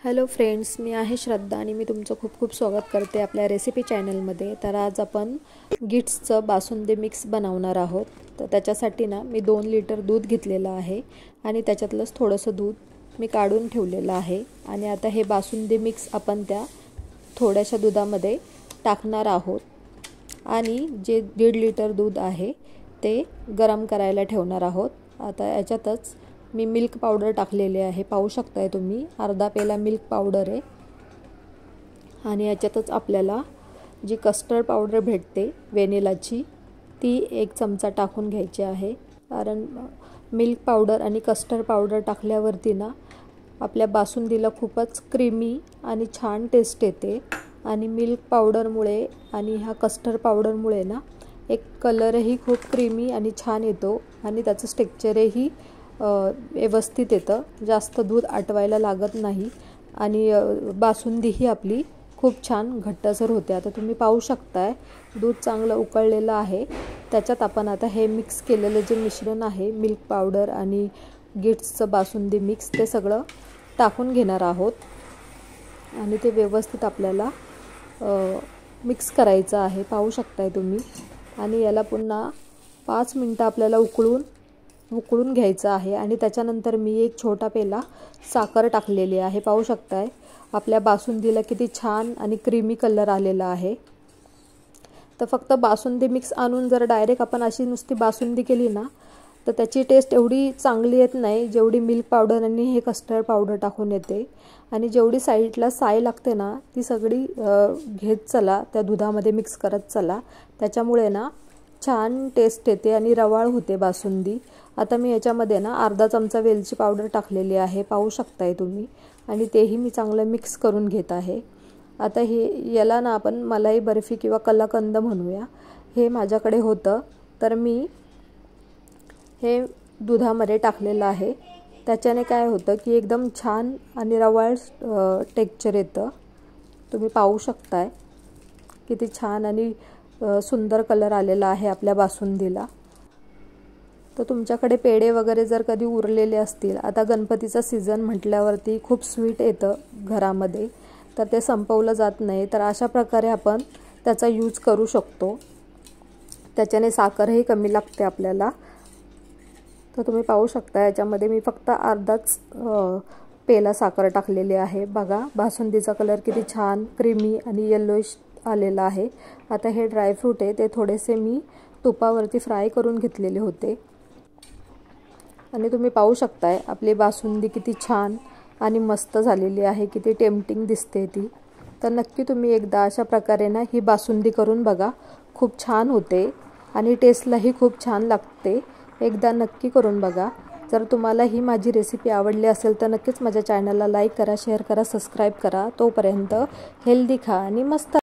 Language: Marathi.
हॅलो फ्रेंड्स, मी आहे श्रद्धा आणि मी तुमचं खूप खूप स्वागत करते आपल्या रेसिपी चॅनलमध्ये। तर आज आपण गिट्सचं बासुंदी मिक्स बनवणार आहोत। तर त्याच्यासाठी ना मी 2 लिटर दूध घेतलेलं आहे आणि त्याच्यातलंच थोडंसं दूध मी काढून ठेवलेलं आहे आणि आता हे बासुंदी मिक्स आपण त्या थोड्याशा दुधामध्ये टाकणार आहोत आणि जे 1.5 लिटर दूध आहे ते गरम करायला ठेवणार आहोत। आता याच्यातच मी मिल्क पावडर टाकलेले आहे, पाहू शकताय तुम्ही अर्धा पेला मिल्क पावडर आहे आणि याच्यातच आपल्याला जी कस्टर्ड पावडर भेटते व्हॅनिलाची ती 1 चमचा टाकून घ्यायची आहे। कारण मिल्क पावडर आणि कस्टर्ड पावडर टाकल्यावरती ना आपल्या बासुंदीला खूपच क्रीमी आणि छान टेस्ट येते आणि मिल्क पावडरमुळे आणि ह्या कस्टर्ड पावडरमुळे ना एक कलरही खूप क्रीमी आणि छान येतो आणि त्याचं टेक्स्चरही व्यवस्थित येतं, जास्त दूध आटवायला लागत नाही आणि बासुंदी ही आपली खूप छान घट्टसर होते। आता तुम्ही पाहू शकताय दूध चांगलं उकळलेलं आहे। त्याच्यात आपण आता हे मिक्स केलेलं जे मिश्रण आहे मिल्क पावडर आणि गिट्सचं बासुंदी मिक्स ते सगळं टाकून घेणार आहोत आणि ते व्यवस्थित आपल्याला मिक्स करायचं आहे, पाहू शकताय तुम्ही। आणि याला पुन्हा 5 मिनिटं आपल्याला उकळून घ्यायचं आहे आणि त्याच्यानंतर मी एक छोटा पेला साखर टाकलेली आहे, पाहू शकताय आपल्या बासुंदीला किती छान आणि क्रीमी कलर आलेला आहे। तर फक्त बासुंदी मिक्स आणून जर डायरेक्ट आपण अशी नुसती बासुंदी केली ना तर त्याची टेस्ट एवढी चांगली येत नाही जेवढी मिल्क पावडर आणि हे कस्टर्ड पावडर टाकून येते। आणि जेवढी साईडला साय लागते ना ती सगळी घेत चला, त्या दुधामध्ये मिक्स करत चला, त्याच्यामुळे ना छान टेस्ट येते आणि रवाळ होते बासुंदी। आता मी याच्यामध्ये ना अर्धा चमचा वेलची पावडर टाकलेली आहे, पाहू शकताय तुम्ही, आणि तेही मी चांगलं मिक्स करून घेत आहे। आता हे याला ना आपण मलाई बर्फी किंवा कलाकंद म्हणूया, हे माझ्याकडे होतं तर मी हे दुधामध्ये टाकलेलं आहे। त्याच्याने काय होतं की एकदम छान आणि रवाळ टेक्स्चर येतं, तुम्ही पाहू शकताय किती छान आणि सुंदर कलर आलेला आहे आपल्या बासुंदीला। तर तुमच्याकडे पेढे वगैरे जर कधी उरलेले असतील, आता गणपतीचा सीझन म्हटल्यावरती खूप स्वीट येतं घरामध्ये, तर ते संपवलं जात नाही, तर अशा प्रकारे आपण त्याचा यूज करू शकतो। त्याच्याने साखरही कमी लागते आपल्याला। तर तुम्ही पाहू शकता याच्यामध्ये मी फक्त अर्धाच पेला साखर टाकलेली आहे। बघा बासुंदीचा कलर किती छान क्रीमी आणि येलोइश आलेला आहे। आता हे ड्रायफ्रूट आहे ते थोडेसे मी तुपावरती फ्राय करून घेतलेले होते आणि तुम्ही पाहू शकताय आपली बासुंदी किती छान आणि मस्त झालेली आहे, किती टेम्पटिंग दिसते ती। तर नक्की तुम्ही एकदा अशा प्रकारे ना ही बासुंदी करून बघा, खूप छान होते आणि टेस्टलाही खूप छान लागते। एकदा नक्की करून बघा। जर तुम्हाला ही माझी रेसिपी आवडली असेल तर नक्कीच माझ्या चॅनलला लाईक करा, शेअर करा, सबस्क्राईब करा। तोपर्यंत हेल्दी खा आणि मस्त